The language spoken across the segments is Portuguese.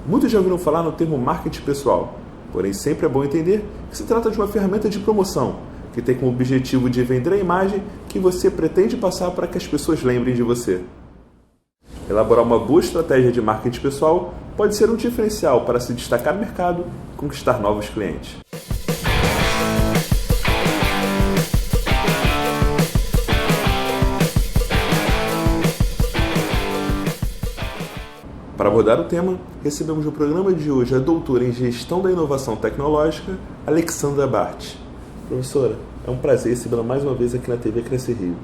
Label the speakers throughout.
Speaker 1: Muitos já ouviram falar no termo marketing pessoal, porém sempre é bom entender que se trata de uma ferramenta de promoção, que tem como objetivo de vender a imagem que você pretende passar para que as pessoas lembrem de você. Elaborar uma boa estratégia de marketing pessoal pode ser um diferencial para se destacar no mercado e conquistar novos clientes. Para abordar o tema, recebemos no programa de hoje a doutora em Gestão da Inovação Tecnológica, Alexandra Bart. Professora, é um prazer recebê-la mais uma vez aqui na TV Crescer Rio.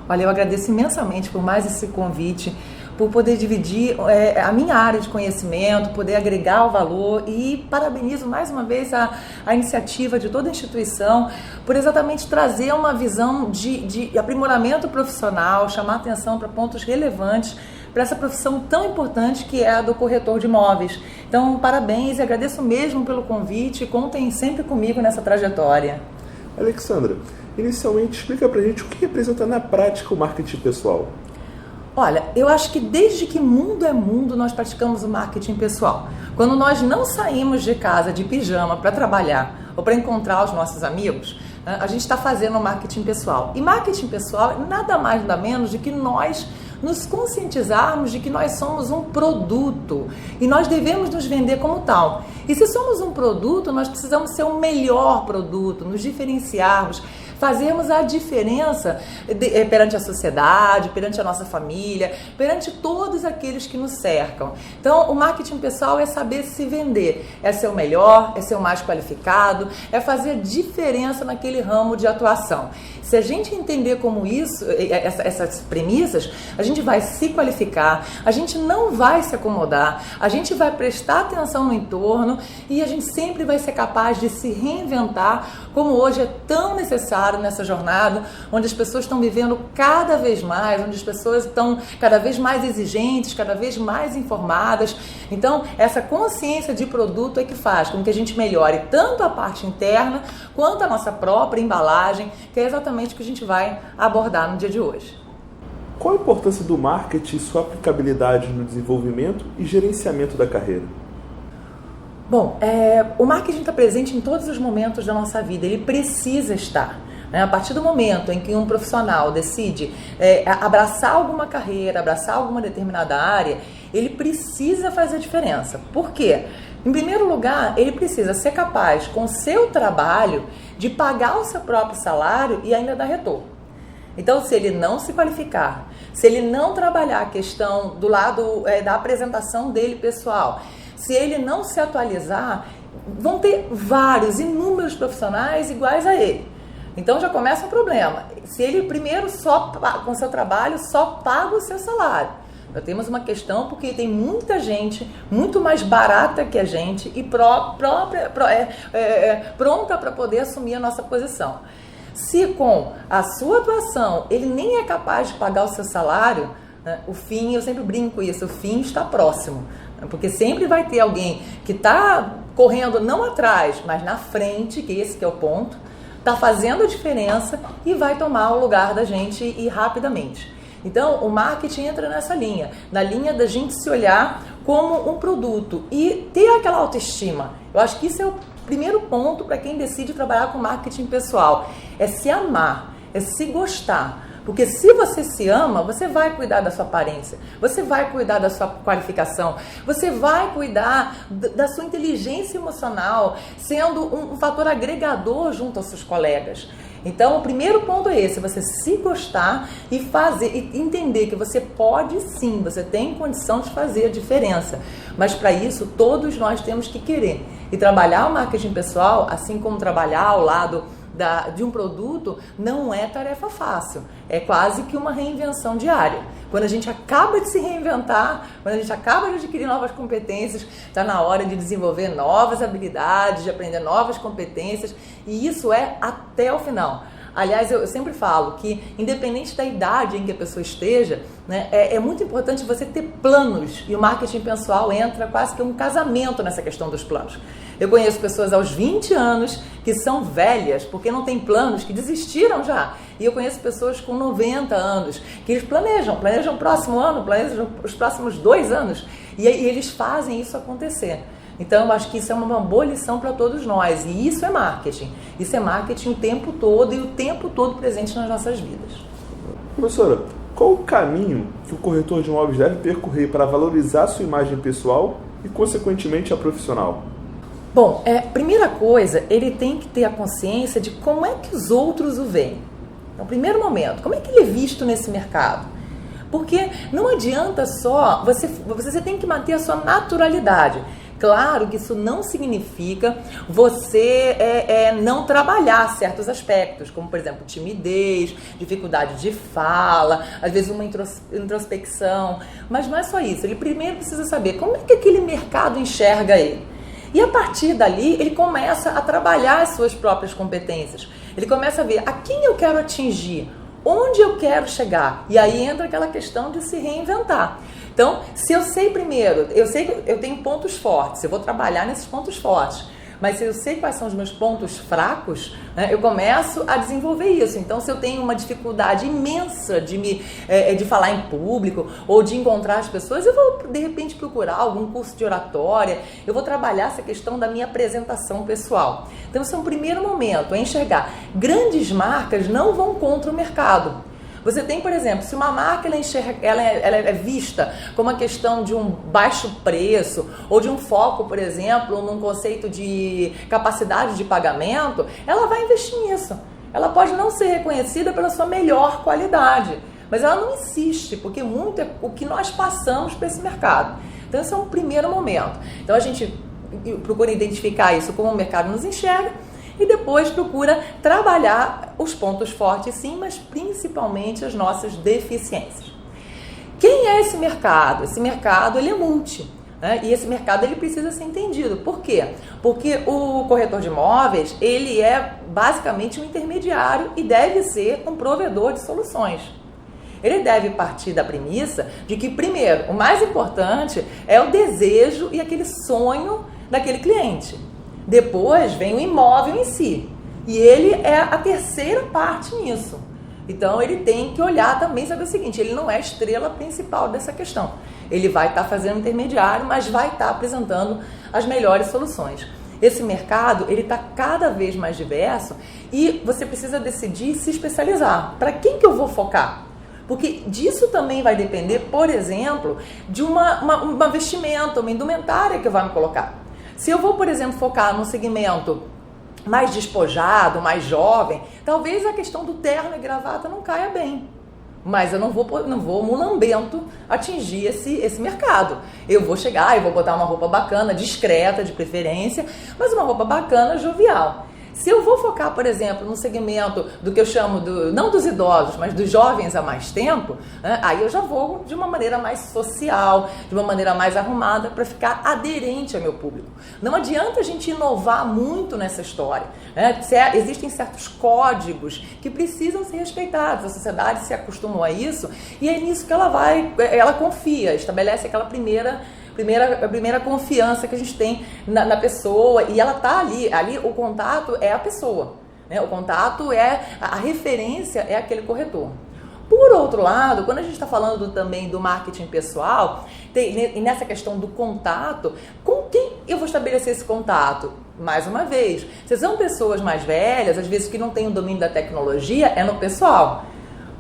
Speaker 2: Olha, eu agradeço imensamente por mais esse convite, por poder dividir a minha área de conhecimento, poder agregar o valor e parabenizo mais uma vez a iniciativa de toda a instituição por exatamente trazer uma visão de aprimoramento profissional, chamar atenção para pontos relevantes para essa profissão tão importante que é a do corretor de imóveis. Então, parabéns e agradeço mesmo pelo convite. Contem sempre comigo nessa trajetória.
Speaker 1: Alexandra, inicialmente explica pra gente o que representa na prática o marketing pessoal.
Speaker 2: Olha, eu acho que desde que mundo é mundo nós praticamos o marketing pessoal. Quando nós não saímos de casa de pijama para trabalhar ou para encontrar os nossos amigos, a gente está fazendo o marketing pessoal. E marketing pessoal é nada mais nada menos do que nós nos conscientizarmos de que nós somos um produto e nós devemos nos vender como tal. E se somos um produto, nós precisamos ser o melhor produto, nos diferenciarmos, fazermos a diferença perante a sociedade, perante a nossa família, perante todos aqueles que nos cercam. Então, o marketing pessoal é saber se vender, é ser o melhor, é ser o mais qualificado, é fazer diferença naquele ramo de atuação. Se a gente entender como isso, essas premissas, a gente vai se qualificar, a gente não vai se acomodar, a gente vai prestar atenção no entorno e a gente sempre vai ser capaz de se reinventar, como hoje é tão necessário nessa jornada, onde as pessoas estão vivendo cada vez mais, onde as pessoas estão cada vez mais exigentes, cada vez mais informadas. Então, essa consciência de produto é que faz com que a gente melhore tanto a parte interna quanto a nossa própria embalagem, que é exatamente o que a gente vai abordar no dia de hoje.
Speaker 1: Qual a importância do marketing e sua aplicabilidade no desenvolvimento e gerenciamento da carreira?
Speaker 2: Bom, o marketing está presente em todos os momentos da nossa vida, ele precisa estar. A partir do momento em que um profissional decide abraçar alguma carreira, abraçar alguma determinada área, ele precisa fazer diferença. Por quê? Em primeiro lugar, ele precisa ser capaz, com o seu trabalho, de pagar o seu próprio salário e ainda dar retorno. Então, se ele não se qualificar, se ele não trabalhar a questão do lado da apresentação dele pessoal, se ele não se atualizar, vão ter inúmeros profissionais iguais a ele. Então já começa um problema. Se ele primeiro com o seu trabalho só paga o seu salário. Nós temos uma questão porque tem muita gente muito mais barata que a gente e pronta para poder assumir a nossa posição. Se com a sua atuação ele nem é capaz de pagar o seu salário, né, o fim, eu sempre brinco com isso, o fim está próximo. Porque sempre vai ter alguém que está correndo não atrás, mas na frente, que esse que é o ponto, está fazendo a diferença e vai tomar o lugar da gente e rapidamente. Então, o marketing entra nessa linha, na linha da gente se olhar como um produto e ter aquela autoestima. Eu acho que isso é o primeiro ponto para quem decide trabalhar com marketing pessoal, é se amar, é se gostar. Porque se você se ama, você vai cuidar da sua aparência, você vai cuidar da sua qualificação, você vai cuidar da sua inteligência emocional, sendo um fator agregador junto aos seus colegas. Então, o primeiro ponto é esse, você se gostar e fazer, e entender que você pode sim, você tem condição de fazer a diferença. Mas para isso, todos nós temos que querer. E trabalhar o marketing pessoal, assim como trabalhar ao lado de um produto, não é tarefa fácil. É quase que uma reinvenção diária. Quando a gente acaba de se reinventar, quando a gente acaba de adquirir novas competências, está na hora de desenvolver novas habilidades, de aprender novas competências, e isso é até o final. Aliás, eu sempre falo que, independente da idade em que a pessoa esteja, né, é muito importante você ter planos, e o marketing pessoal entra quase que um casamento nessa questão dos planos. Eu conheço pessoas aos 20 anos que são velhas, porque não têm planos, que desistiram já. E eu conheço pessoas com 90 anos, que eles planejam o próximo ano, planejam os próximos 2 anos. E eles fazem isso acontecer. Então, eu acho que isso é uma boa lição para todos nós. E isso é marketing. Isso é marketing o tempo todo e o tempo todo presente nas nossas vidas.
Speaker 1: Professora, qual o caminho que o corretor de imóveis deve percorrer para valorizar a sua imagem pessoal e, consequentemente, a profissional?
Speaker 2: Bom, primeira coisa, ele tem que ter a consciência de como é que os outros o veem. Então, primeiro momento, como é que ele é visto nesse mercado? Porque não adianta só, você tem que manter a sua naturalidade. Claro que isso não significa você não trabalhar certos aspectos, como, por exemplo, timidez, dificuldade de fala, às vezes uma introspecção. Mas não é só isso. Ele primeiro precisa saber como é que aquele mercado enxerga ele. E a partir dali, ele começa a trabalhar as suas próprias competências. Ele começa a ver a quem eu quero atingir, onde eu quero chegar. E aí entra aquela questão de se reinventar. Então, se eu sei primeiro, eu sei que eu tenho pontos fortes, eu vou trabalhar nesses pontos fortes. Mas se eu sei quais são os meus pontos fracos, né, eu começo a desenvolver isso. Então, se eu tenho uma dificuldade imensa de falar em público ou de encontrar as pessoas, eu vou, de repente, procurar algum curso de oratória, eu vou trabalhar essa questão da minha apresentação pessoal. Então, esse é um primeiro momento, é enxergar. Grandes marcas não vão contra o mercado. Você tem, por exemplo, se uma marca ela é vista como uma questão de um baixo preço ou de um foco, por exemplo, num conceito de capacidade de pagamento, ela vai investir nisso. Ela pode não ser reconhecida pela sua melhor qualidade, mas ela não insiste, porque muito é o que nós passamos para esse mercado. Então, esse é um primeiro momento. Então, a gente procura identificar isso como o mercado nos enxerga, e depois procura trabalhar os pontos fortes sim, mas principalmente as nossas deficiências. Quem é esse mercado? Esse mercado ele é multi, né? E esse mercado ele precisa ser entendido. Por quê? Porque o corretor de imóveis ele é basicamente um intermediário e deve ser um provedor de soluções. Ele deve partir da premissa de que, primeiro, o mais importante é o desejo e aquele sonho daquele cliente. Depois vem o imóvel em si. E ele é a terceira parte nisso. Então, ele tem que olhar também e saber o seguinte, ele não é a estrela principal dessa questão. Ele vai estar fazendo intermediário, mas vai estar apresentando as melhores soluções. Esse mercado, ele está cada vez mais diverso e você precisa decidir se especializar. Para quem que eu vou focar? Porque disso também vai depender, por exemplo, de uma vestimenta, uma indumentária que eu vou me colocar. Se eu vou, por exemplo, focar num segmento mais despojado, mais jovem, talvez a questão do terno e gravata não caia bem. Mas eu não vou mulambento atingir esse mercado. Eu vou chegar e vou botar uma roupa bacana, discreta de preferência, mas uma roupa bacana, jovial. Se eu vou focar, por exemplo, no segmento do que eu chamo, não dos idosos, mas dos jovens há mais tempo, né, aí eu já vou de uma maneira mais social, de uma maneira mais arrumada, para ficar aderente ao meu público. Não adianta a gente inovar muito nessa história. Né? Existem certos códigos que precisam ser respeitados, a sociedade se acostumou a isso, e é nisso que ela confia, estabelece aquela primeira confiança que a gente tem na pessoa, e ela está ali o contato é a pessoa, né? O contato a referência é aquele corretor. Por outro lado, quando a gente está falando também do marketing pessoal, e nessa questão do contato, com quem eu vou estabelecer esse contato? Mais uma vez, se são pessoas mais velhas, às vezes que não têm o domínio da tecnologia, é no pessoal.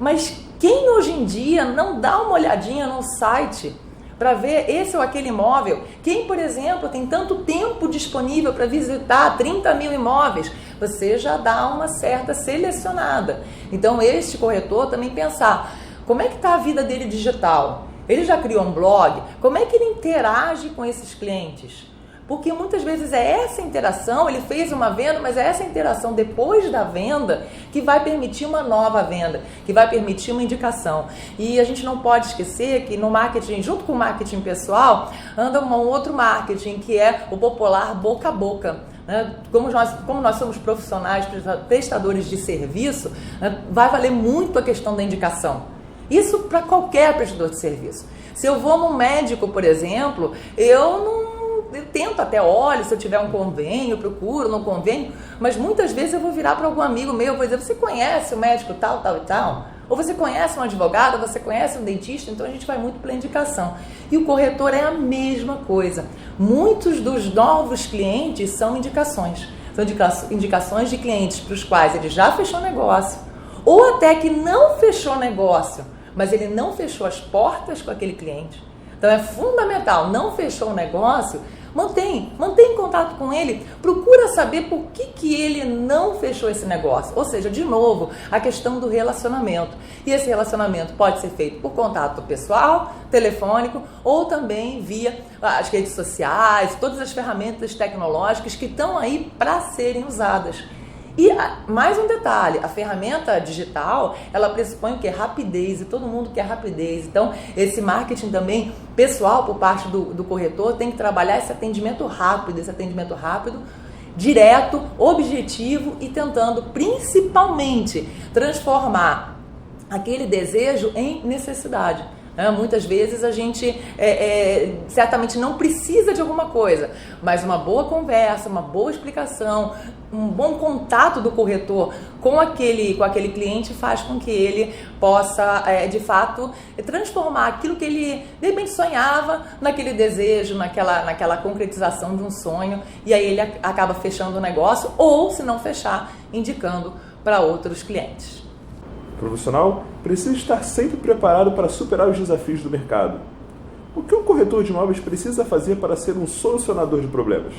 Speaker 2: Mas quem hoje em dia não dá uma olhadinha no site para ver esse ou aquele imóvel? Quem, por exemplo, tem tanto tempo disponível para visitar 30 mil imóveis? Você já dá uma certa selecionada. Então, este corretor também pensar, como é que está a vida dele digital? Ele já criou um blog? Como é que ele interage com esses clientes? Porque muitas vezes é essa interação, ele fez uma venda, mas é essa interação depois da venda que vai permitir uma nova venda, que vai permitir uma indicação. E a gente não pode esquecer que no marketing, junto com o marketing pessoal, anda um outro marketing, que é o popular boca a boca. Como nós somos profissionais, prestadores de serviço, vai valer muito a questão da indicação. Isso para qualquer prestador de serviço. Se eu vou num médico, por exemplo, eu tento até, olho, se eu tiver um convênio, procuro no convênio, mas muitas vezes eu vou virar para algum amigo meu, vou dizer, você conhece o médico tal, tal e tal? Ou você conhece um advogado, você conhece um dentista, então a gente vai muito pela indicação. E o corretor é a mesma coisa. Muitos dos novos clientes são indicações. São indicações de clientes para os quais ele já fechou negócio, ou até que não fechou negócio, mas ele não fechou as portas com aquele cliente. Então é fundamental, não fechou o negócio, mantém contato com ele, procura saber por que ele não fechou esse negócio. Ou seja, de novo, a questão do relacionamento. E esse relacionamento pode ser feito por contato pessoal, telefônico, ou também via as redes sociais, todas as ferramentas tecnológicas que estão aí para serem usadas. E mais um detalhe, a ferramenta digital, ela pressupõe o quê? Rapidez, e todo mundo quer rapidez. Então, esse marketing também pessoal por parte do corretor tem que trabalhar esse atendimento rápido, direto, objetivo e tentando principalmente transformar aquele desejo em necessidade. Muitas vezes a gente certamente não precisa de alguma coisa, mas uma boa conversa, uma boa explicação, um bom contato do corretor com aquele cliente faz com que ele possa, de fato, transformar aquilo que ele, de repente, sonhava naquele desejo, naquela concretização de um sonho, e aí ele acaba fechando o negócio ou, se não fechar, indicando para outros clientes.
Speaker 1: O profissional precisa estar sempre preparado para superar os desafios do mercado. O que um corretor de imóveis precisa fazer para ser um solucionador de problemas?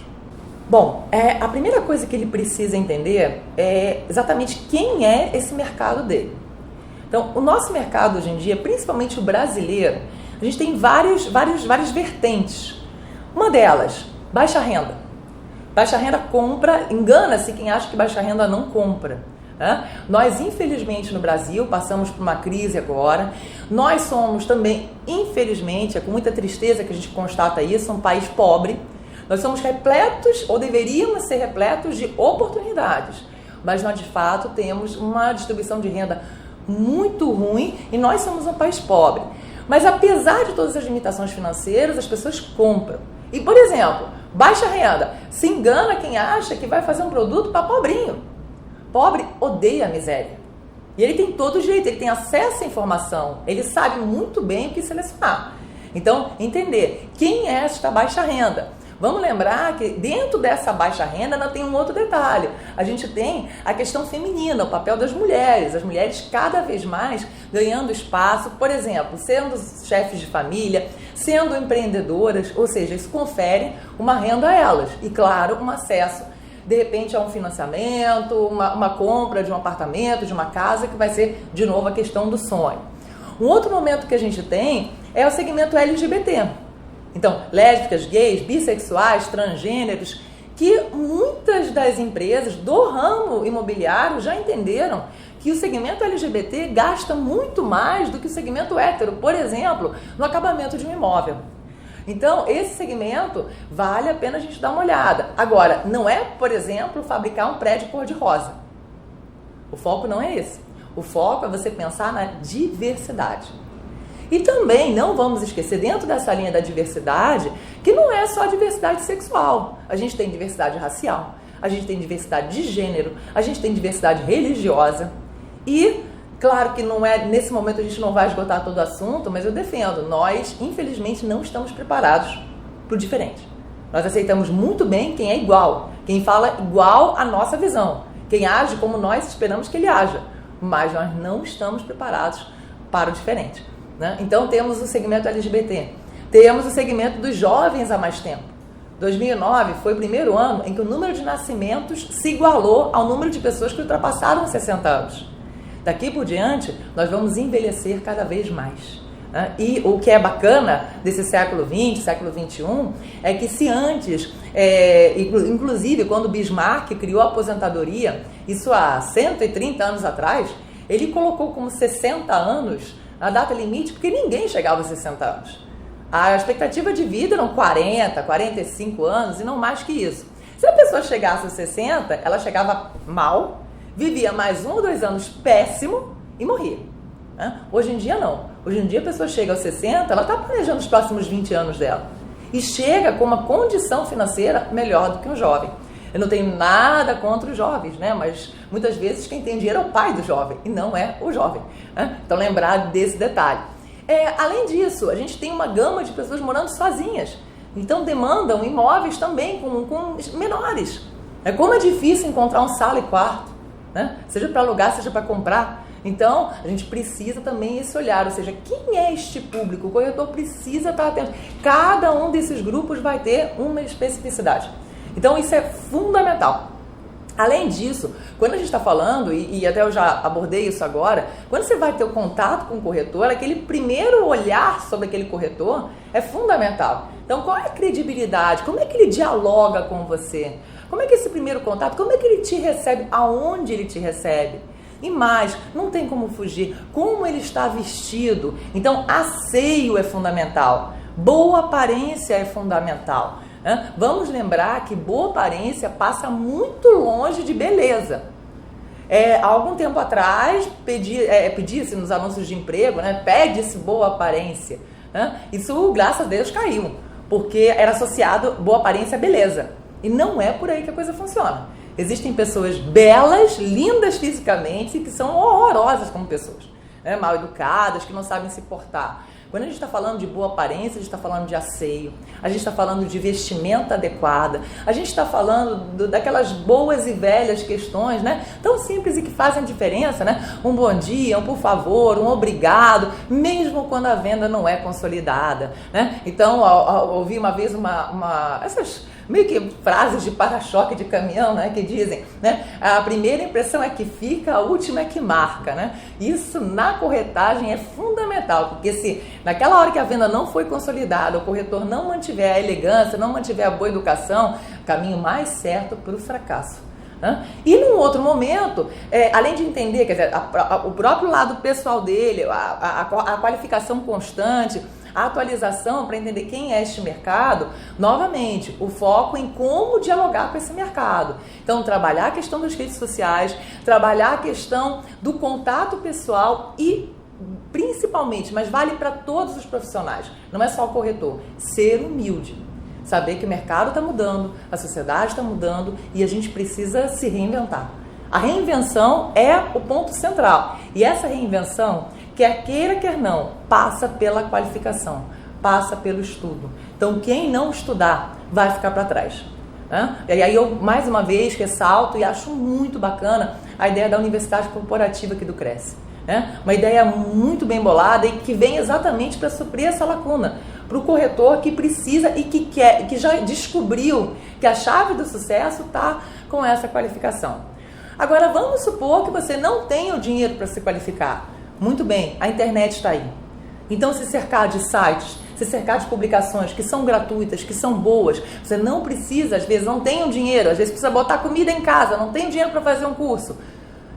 Speaker 2: Bom, a primeira coisa que ele precisa entender é exatamente quem é esse mercado dele. Então, o nosso mercado hoje em dia, principalmente o brasileiro, a gente tem várias vertentes. Uma delas, baixa renda. Baixa renda compra, engana-se quem acha que baixa renda não compra. Nós, infelizmente, no Brasil, passamos por uma crise agora. Nós somos também, infelizmente, é com muita tristeza que a gente constata isso, um país pobre. Nós somos repletos, ou deveríamos ser repletos, de oportunidades. Mas nós, de fato, temos uma distribuição de renda muito ruim e nós somos um país pobre. Mas, apesar de todas as limitações financeiras, as pessoas compram. E, por exemplo, baixa renda. Se engana quem acha que vai fazer um produto para pobrinho. Pobre odeia a miséria. E ele tem todo o direito, ele tem acesso à informação, ele sabe muito bem o que selecionar. Então, entender quem é esta baixa renda. Vamos lembrar que dentro dessa baixa renda ainda tem um outro detalhe. A gente tem a questão feminina, o papel das mulheres. As mulheres cada vez mais ganhando espaço, por exemplo, sendo chefes de família, sendo empreendedoras, ou seja, isso confere uma renda a elas. E, claro, um acesso de repente a um financiamento, uma compra de um apartamento, de uma casa, que vai ser, de novo, a questão do sonho. Um outro momento que a gente tem é o segmento LGBT. Então, lésbicas, gays, bissexuais, transgêneros, que muitas das empresas do ramo imobiliário já entenderam que o segmento LGBT gasta muito mais do que o segmento hétero, por exemplo, no acabamento de um imóvel. Então, esse segmento vale a pena a gente dar uma olhada. Agora, não é, por exemplo, fabricar um prédio cor-de-rosa. O foco não é esse. O foco é você pensar na diversidade. E também não vamos esquecer, dentro dessa linha da diversidade, que não é só a diversidade sexual. A gente tem diversidade racial, a gente tem diversidade de gênero, a gente tem diversidade religiosa. E claro que não é, nesse momento a gente não vai esgotar todo o assunto, mas eu defendo, nós infelizmente não estamos preparados para o diferente. Nós aceitamos muito bem quem é igual, quem fala igual à nossa visão, quem age como nós esperamos que ele haja, mas nós não estamos preparados para o diferente. Então temos o segmento LGBT, temos o segmento dos jovens há mais tempo. 2009 foi o primeiro ano em que o número de nascimentos se igualou ao número de pessoas que ultrapassaram os 60 anos. Daqui por diante, nós vamos envelhecer cada vez mais. E o que é bacana desse século XX, século XXI, é que se antes, inclusive quando Bismarck criou a aposentadoria, isso há 130 anos atrás, ele colocou como 60 anos a data limite, porque ninguém chegava aos 60 anos. A expectativa de vida eram 40, 45 anos e não mais que isso. Se a pessoa chegasse aos 60, ela chegava mal, vivia mais 1 ou 2 anos péssimo e morria. Hoje em dia não. Hoje em dia a pessoa chega aos 60, ela está planejando os próximos 20 anos dela. E chega com uma condição financeira melhor do que um jovem. Eu não tenho nada contra os jovens, né? Mas muitas vezes quem tem dinheiro é o pai do jovem e não é o jovem, né? Então lembrar desse detalhe. Além disso, a gente tem uma gama de pessoas morando sozinhas. Então demandam imóveis também com menores. Como é difícil encontrar um sala e quarto, né? Seja para alugar, seja para comprar. Então, a gente precisa também esse olhar, ou seja, quem é este público? O corretor precisa estar atento. Cada um desses grupos vai ter uma especificidade. Então, isso é fundamental. Além disso, quando a gente está falando, e até eu já abordei isso agora, quando você vai ter o contato com o corretor, aquele primeiro olhar sobre aquele corretor é fundamental. Então, qual é a credibilidade? Como é que ele dialoga com você? Como é que esse primeiro contato, como é que ele te recebe? Aonde ele te recebe? E mais, não tem como fugir, como ele está vestido. Então, asseio é fundamental, boa aparência é fundamental. Vamos lembrar que boa aparência passa muito longe de beleza. Há algum tempo atrás, pedia-se nos anúncios de emprego, né? Pede-se boa aparência. Isso, graças a Deus, caiu, porque era associado boa aparência a beleza. E não é por aí que a coisa funciona. Existem pessoas belas, lindas fisicamente, que são horrorosas como pessoas, né? Mal educadas, que não sabem se portar. Quando a gente está falando de boa aparência, a gente está falando de asseio, a gente está falando de vestimenta adequada, a gente está falando daquelas boas e velhas questões, né? Tão simples e que fazem diferença, né? Um bom dia, um por favor, um obrigado, mesmo quando a venda não é consolidada, né? Então, ouvi uma vez essas meio que frases de para-choque de caminhão, né, que dizem, né, a primeira impressão é que fica, a última é que marca, né? Isso na corretagem é fundamental, porque se naquela hora que a venda não foi consolidada, o corretor não mantiver a elegância, não mantiver a boa educação, caminho mais certo para o fracasso. E num outro momento, além de entender, quer dizer, o próprio lado pessoal dele, a qualificação constante, a atualização para entender quem é este mercado, novamente, o foco em como dialogar com esse mercado. Então, trabalhar a questão das redes sociais, trabalhar a questão do contato pessoal e, principalmente, mas vale para todos os profissionais, não é só o corretor, ser humilde. Saber que o mercado está mudando, a sociedade está mudando e a gente precisa se reinventar. A reinvenção é o ponto central. E essa reinvenção, quer queira, quer não, passa pela qualificação, passa pelo estudo. Então, quem não estudar vai ficar para trás. E aí eu, mais uma vez, ressalto e acho muito bacana a ideia da Universidade Corporativa aqui do Cresce. Uma ideia muito bem bolada e que vem exatamente para suprir essa lacuna. Para o corretor que precisa e que quer, que já descobriu que a chave do sucesso está com essa qualificação. Agora, vamos supor que você não tenha o dinheiro para se qualificar. Muito bem, a internet está aí. Então, se cercar de sites, se cercar de publicações que são gratuitas, que são boas, você não precisa, às vezes não tem o dinheiro, às vezes precisa botar comida em casa, não tem dinheiro para fazer um curso.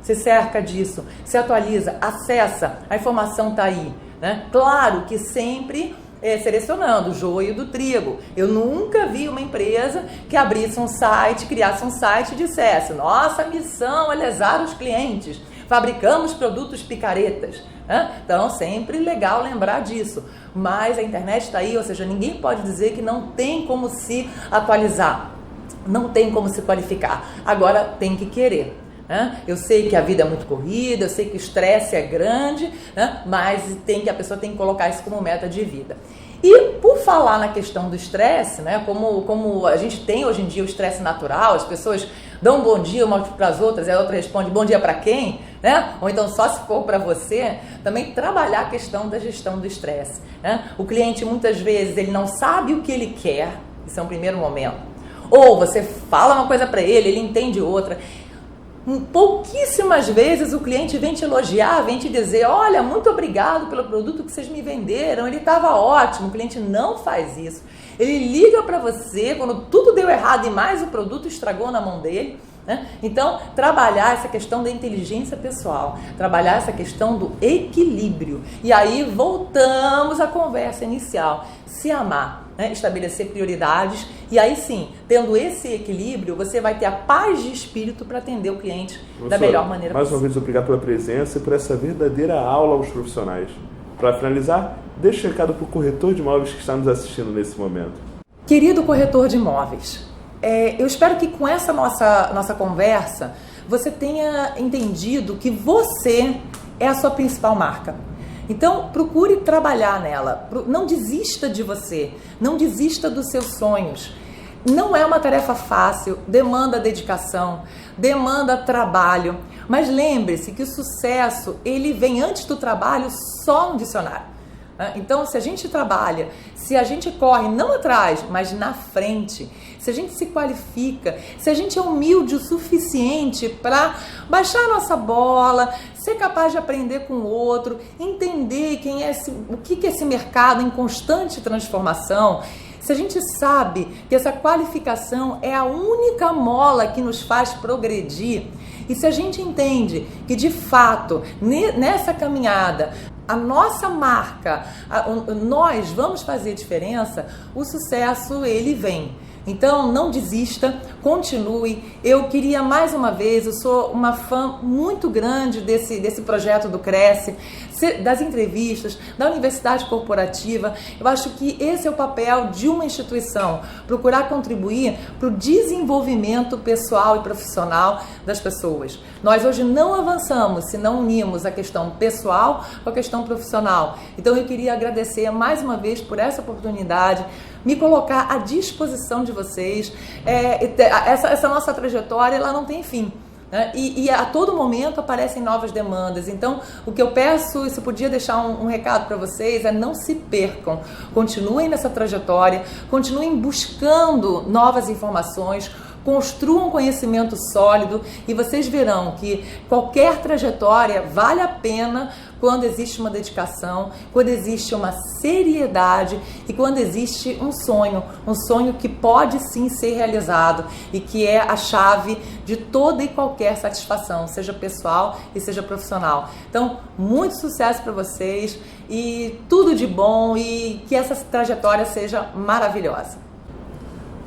Speaker 2: Se cerca disso, se atualiza, acessa, a informação está aí, né? Claro que sempre selecionando o joio do trigo. Eu nunca vi uma empresa que abrisse um site, criasse um site e dissesse: nossa missão é lesar os clientes, fabricamos produtos picaretas. Então, sempre legal lembrar disso. Mas a internet está aí, ou seja, ninguém pode dizer que não tem como se atualizar, não tem como se qualificar. Agora, tem que querer. Eu sei que a vida é muito corrida, eu sei que o estresse é grande, mas a pessoa tem que colocar isso como meta de vida. E por falar na questão do estresse, como a gente tem hoje em dia o estresse natural, as pessoas dão um bom dia uma para as outras e a outra responde bom dia para quem, ou então só se for para você, também trabalhar a questão da gestão do estresse. O cliente muitas vezes ele não sabe o que ele quer, isso é um primeiro momento, ou você fala uma coisa para ele entende outra. Pouquíssimas vezes o cliente vem te elogiar, vem te dizer: olha, muito obrigado pelo produto que vocês me venderam, ele estava ótimo. O cliente não faz isso. Ele liga para você quando tudo deu errado e mais o produto estragou na mão dele. Então, trabalhar essa questão da inteligência pessoal, trabalhar essa questão do equilíbrio. E aí voltamos à conversa inicial, se amar, estabelecer prioridades e aí sim, tendo esse equilíbrio, você vai ter a paz de espírito para atender o cliente da melhor maneira
Speaker 1: mais
Speaker 2: possível.
Speaker 1: Uma vez, obrigado pela presença e por essa verdadeira aula aos profissionais. Para finalizar, deixa um recado para o corretor de imóveis que está nos assistindo nesse momento.
Speaker 2: Querido corretor de imóveis, Eu espero que com essa nossa conversa você tenha entendido que você é a sua principal marca. Então, procure trabalhar nela. Não desista de você. Não desista dos seus sonhos. Não é uma tarefa fácil, demanda dedicação, demanda trabalho. Mas lembre-se que o sucesso, ele vem antes do trabalho só no dicionário. Então, se a gente trabalha, se a gente corre não atrás, mas na frente, se a gente se qualifica, se a gente é humilde o suficiente para baixar a nossa bola, ser capaz de aprender com o outro, entender o que é esse mercado em constante transformação, se a gente sabe que essa qualificação é a única mola que nos faz progredir, e se a gente entende que, de fato, nessa caminhada, a nossa marca, nós vamos fazer diferença, o sucesso, ele vem. Então, não desista, continue. Eu queria mais uma vez, eu sou uma fã muito grande desse projeto do Cresce, das entrevistas, da universidade corporativa. Eu acho que esse é o papel de uma instituição, procurar contribuir para o desenvolvimento pessoal e profissional das pessoas. Nós hoje não avançamos se não unimos a questão pessoal com a questão profissional. Então, eu queria agradecer mais uma vez por essa oportunidade, me colocar à disposição de vocês. Essa nossa trajetória, ela não tem fim, né? E a todo momento aparecem novas demandas. Então, o que eu peço, e se eu podia deixar um recado para vocês, é não se percam. Continuem nessa trajetória, continuem buscando novas informações, construam conhecimento sólido e vocês verão que qualquer trajetória vale a pena quando existe uma dedicação, quando existe uma seriedade e quando existe um sonho que pode sim ser realizado e que é a chave de toda e qualquer satisfação, seja pessoal e seja profissional. Então, muito sucesso para vocês e tudo de bom e que essa trajetória seja maravilhosa.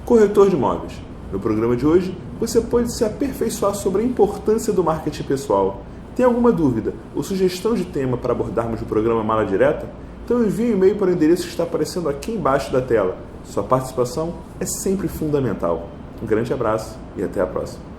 Speaker 1: Corretor de imóveis. No programa de hoje, você pode se aperfeiçoar sobre a importância do marketing pessoal. Tem alguma dúvida ou sugestão de tema para abordarmos no programa Mala Direta? Então envie um e-mail para o endereço que está aparecendo aqui embaixo da tela. Sua participação é sempre fundamental. Um grande abraço e até a próxima.